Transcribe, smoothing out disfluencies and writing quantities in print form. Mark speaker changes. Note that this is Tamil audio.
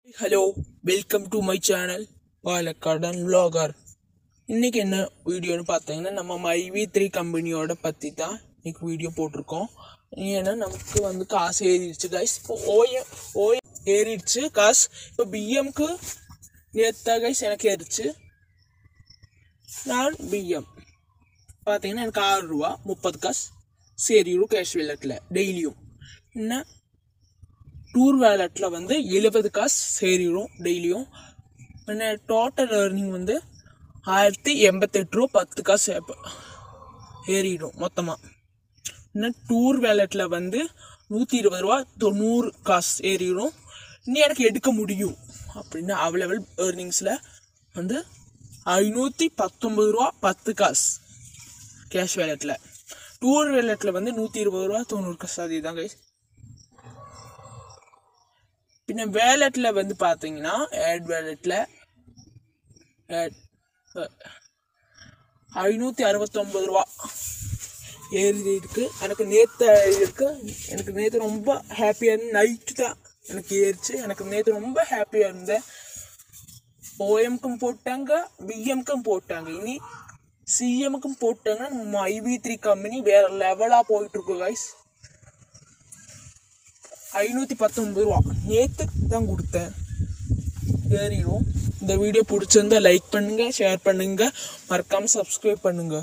Speaker 1: Hello, welcome to my channel பாலக்காடன் vlogger. இன்னைக்கு என்ன வீடியோன்னு பார்த்தீங்கன்னா நம்ம MyV3 கம்பெனியோட பற்றி தான் இன்னைக்கு வீடியோ போட்டிருக்கோம். ஏன்னா நமக்கு வந்து காசு ஏறிடுச்சு கைஸ். இப்போ ஓஎம் ஏறிடுச்சு காசு. இப்போ பிஎம்க்கு நேற்றா கைஸ் எனக்கு ஏறிடுச்சு. நான் பிஎம் பார்த்தீங்கன்னா எனக்கு ₹6.30 காசு சேரிடும் கேஷ் வேலட்டில் டெய்லியும். என்ன டூர் வேலட்டில் வந்து 70 காசு சேரிடும் டெய்லியும். என்ன டோட்டல் ஏர்னிங் வந்து ₹1088 10 காசு ஏறிடும் மொத்தமாக. இன்னும் டூர் வேலட்டில் வந்து ₹120 காசு ஏறிடும். இன்னும் எனக்கு எடுக்க முடியும் அப்படின்னு அவைலபிள் ஏர்னிங்ஸில் வந்து ₹519 10 காசு கேஷ் வேலட்டில். டூர் வேலட்டில் வந்து ₹120 காசு அதே தான் கைஸ். பின்ன வேலட்டில் வந்து பார்த்தீங்கன்னா ஆட் வேலட்டில் ₹569 ஏறி இருக்கு. எனக்கு நேற்று இருக்கு. எனக்கு நேற்று ரொம்ப ஹாப்பியாக இருந்தேன். நைட்டு தான் எனக்கு ஏறிச்சு. எனக்கு நேற்று ரொம்ப ஹாப்பியாக இருந்தேன். ஓஎம்க்கும் போட்டாங்க, பிஎம்க்கும் போட்டாங்க, இனி சிஎம்க்கும் போட்டாங்க. MyV3 கம்பெனி வேற லெவலாக போயிட்டு இருக்கு கைஸ். ₹519 நேற்று தான் கொடுத்தேன். ஏறிடும். இந்த வீடியோ பிடிச்சிருந்தா லைக் பண்ணுங்க, ஷேர் பண்ணுங்க, மறக்காம சப்ஸ்கிரைப் பண்ணுங்க.